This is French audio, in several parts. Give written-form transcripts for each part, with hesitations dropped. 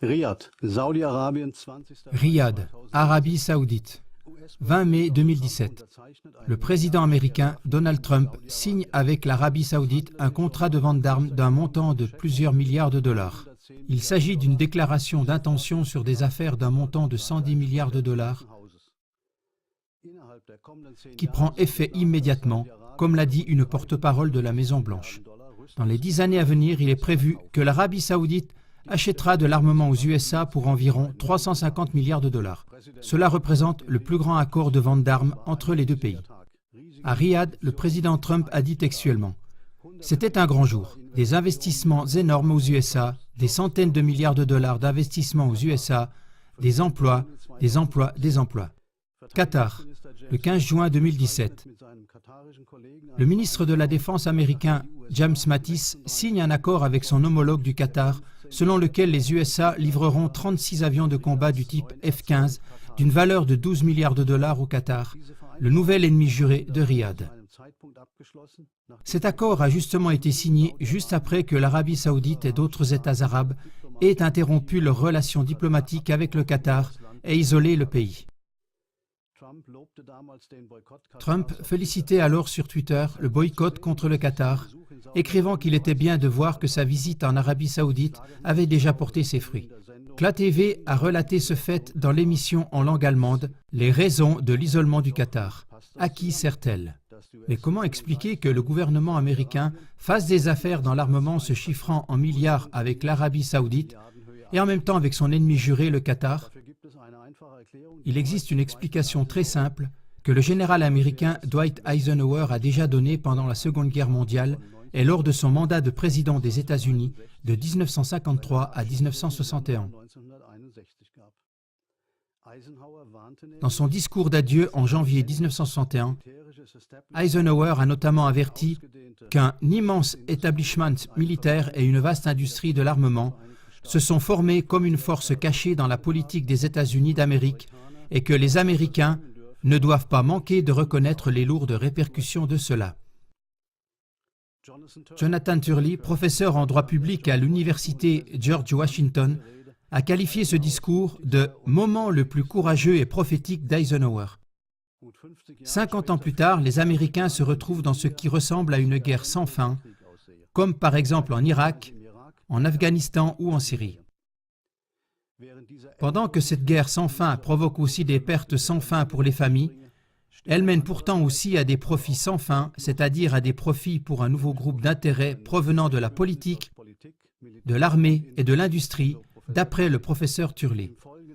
Riyad, Saudi-Arabien, Riyad, Arabie Saoudite, 20 mai 2017. Le président américain Donald Trump signe avec l'Arabie Saoudite un contrat de vente d'armes d'un montant de plusieurs milliards de dollars. Il s'agit d'une déclaration d'intention sur des affaires d'un montant de 110 milliards de dollars qui prend effet immédiatement, comme l'a dit une porte-parole de la Maison-Blanche. Dans les 10 années à venir, il est prévu que l'Arabie Saoudite achètera de l'armement aux USA pour environ 350 milliards de dollars. Cela représente le plus grand accord de vente d'armes entre les deux pays. À Riyad, le président Trump a dit textuellement « C'était un grand jour. Des investissements énormes aux USA, des centaines de milliards de dollars d'investissements aux USA, des emplois, des emplois, des emplois. » Qatar, le 15 juin 2017. Le ministre de la Défense américain James Mattis signe un accord avec son homologue du Qatar selon lequel les USA livreront 36 avions de combat du type F-15 d'une valeur de 12 milliards de dollars au Qatar, le nouvel ennemi juré de Riyad. Cet accord a justement été signé juste après que l'Arabie Saoudite et d'autres États arabes aient interrompu leurs relations diplomatiques avec le Qatar et isolé le pays. Trump félicitait alors sur Twitter le boycott contre le Qatar, écrivant qu'il était bien de voir que sa visite en Arabie Saoudite avait déjà porté ses fruits. CLA TV a relaté ce fait dans l'émission en langue allemande « Les raisons de l'isolement du Qatar ». À qui sert-elle? Mais comment expliquer que le gouvernement américain fasse des affaires dans l'armement se chiffrant en milliards avec l'Arabie Saoudite et en même temps avec son ennemi juré, le Qatar? Il existe une explication très simple que le général américain Dwight Eisenhower a déjà donnée pendant la Seconde Guerre mondiale et lors de son mandat de président des États-Unis de 1953 à 1961. Dans son discours d'adieu en janvier 1961, Eisenhower a notamment averti qu'un immense établissement militaire et une vaste industrie de l'armement se sont formés comme une force cachée dans la politique des États-Unis d'Amérique et que les Américains ne doivent pas manquer de reconnaître les lourdes répercussions de cela. Jonathan Turley, professeur en droit public à l'université George Washington, a qualifié ce discours de « moment le plus courageux et prophétique d'Eisenhower ». 50 ans plus tard, les Américains se retrouvent dans ce qui ressemble à une guerre sans fin, comme par exemple en Irak, en Afghanistan ou en Syrie. Pendant que cette guerre sans fin provoque aussi des pertes sans fin pour les familles, elle mène pourtant aussi à des profits sans fin, c'est-à-dire à des profits pour un nouveau groupe d'intérêts provenant de la politique, de l'armée et de l'industrie, d'après le professeur Turley.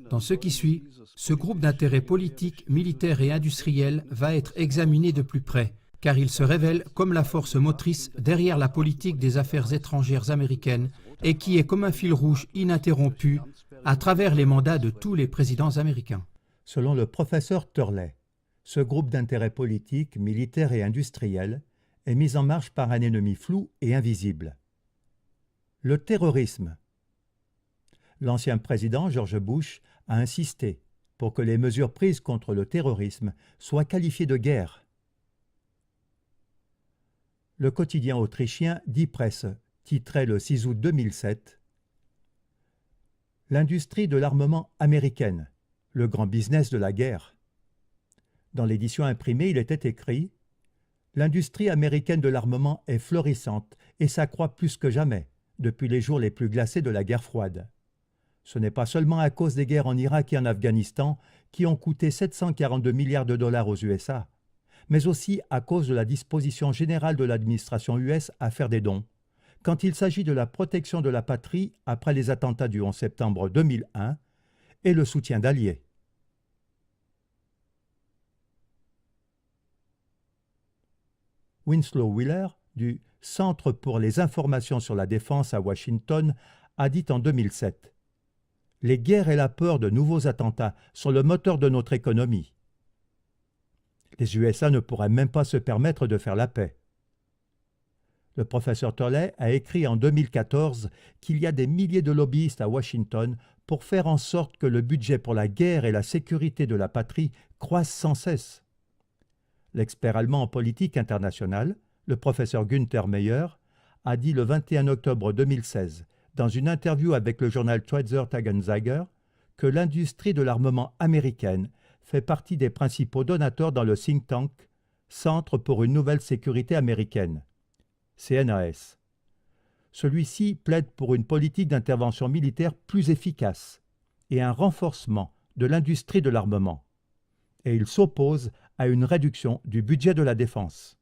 Dans ce qui suit, ce groupe d'intérêts politiques, militaires et industriels va être examiné de plus près, car il se révèle comme la force motrice derrière la politique des affaires étrangères américaines et qui est comme un fil rouge ininterrompu à travers les mandats de tous les présidents américains. Selon le professeur Turley, ce groupe d'intérêts politiques, militaires et industriels est mis en marche par un ennemi flou et invisible. Le terrorisme. L'ancien président George Bush a insisté pour que les mesures prises contre le terrorisme soient qualifiées de guerre. Le quotidien autrichien Die Presse titrait le 6 août 2007 « L'industrie de l'armement américaine, le grand business de la guerre ». Dans l'édition imprimée, il était écrit « L'industrie américaine de l'armement est florissante et s'accroît plus que jamais depuis les jours les plus glacés de la guerre froide. Ce n'est pas seulement à cause des guerres en Irak et en Afghanistan qui ont coûté 742 milliards de dollars aux USA, mais aussi à cause de la disposition générale de l'administration US à faire des dons, quand il s'agit de la protection de la patrie après les attentats du 11 septembre 2001 et le soutien d'alliés. Winslow Wheeler, du Centre pour les informations sur la défense à Washington, a dit en 2007 « Les guerres et la peur de nouveaux attentats sont le moteur de notre économie. Les USA ne pourraient même pas se permettre de faire la paix. » Le professeur Turley a écrit en 2014 qu'il y a des milliers de lobbyistes à Washington pour faire en sorte que le budget pour la guerre et la sécurité de la patrie croisse sans cesse. L'expert allemand en politique internationale, le professeur Günther Meyer, a dit le 21 octobre 2016 dans une interview avec le journal Schweizer Tagesanzeiger, que l'industrie de l'armement américaine fait partie des principaux donateurs dans le think tank Centre pour une nouvelle sécurité américaine, CNAS. Celui-ci plaide pour une politique d'intervention militaire plus efficace et un renforcement de l'industrie de l'armement. Et il s'oppose à une réduction du budget de la défense.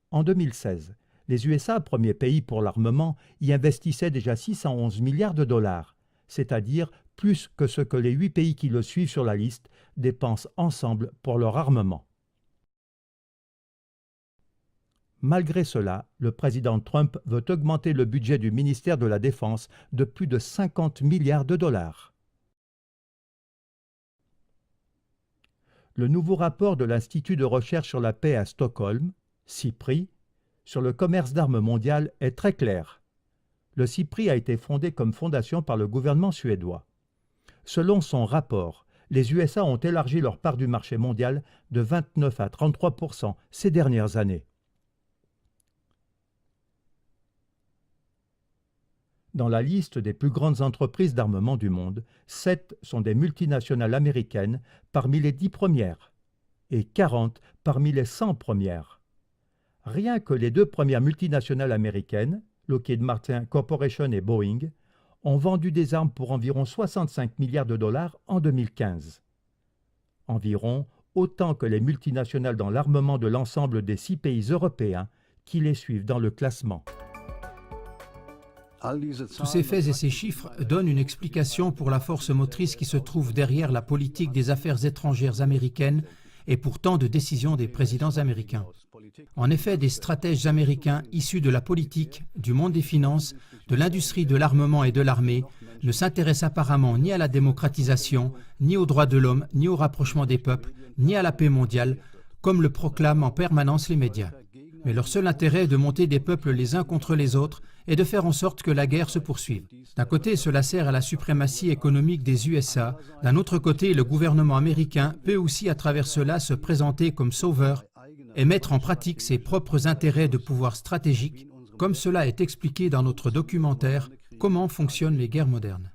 En 2016, les USA, premier pays pour l'armement, y investissaient déjà 611 milliards de dollars, c'est-à-dire plus que ce que les 8 pays qui le suivent sur la liste dépensent ensemble pour leur armement. Malgré cela, le président Trump veut augmenter le budget du ministère de la Défense de plus de 50 milliards de dollars. Le nouveau rapport de l'Institut de recherche sur la paix à Stockholm, CIPRI, sur le commerce d'armes mondial est très clair. Le CIPRI a été fondé comme fondation par le gouvernement suédois. Selon son rapport, les USA ont élargi leur part du marché mondial de 29 à 33% ces dernières années. Dans la liste des plus grandes entreprises d'armement du monde, 7 sont des multinationales américaines parmi les 10 premières et 40 parmi les 100 premières. Rien que les 2 premières multinationales américaines, Lockheed Martin Corporation et Boeing, ont vendu des armes pour environ 65 milliards de dollars en 2015. Environ autant que les multinationales dans l'armement de l'ensemble des 6 pays européens qui les suivent dans le classement. Tous ces faits et ces chiffres donnent une explication pour la force motrice qui se trouve derrière la politique des affaires étrangères américaines et pour tant de décisions des présidents américains. En effet, des stratèges américains issus de la politique, du monde des finances, de l'industrie de l'armement et de l'armée ne s'intéressent apparemment ni à la démocratisation, ni aux droits de l'homme, ni au rapprochement des peuples, ni à la paix mondiale, comme le proclament en permanence les médias. Mais leur seul intérêt est de monter des peuples les uns contre les autres et de faire en sorte que la guerre se poursuive. D'un côté, cela sert à la suprématie économique des USA. D'un autre côté, le gouvernement américain peut aussi à travers cela se présenter comme sauveur et mettre en pratique ses propres intérêts de pouvoir stratégique, comme cela est expliqué dans notre documentaire « Comment fonctionnent les guerres modernes ».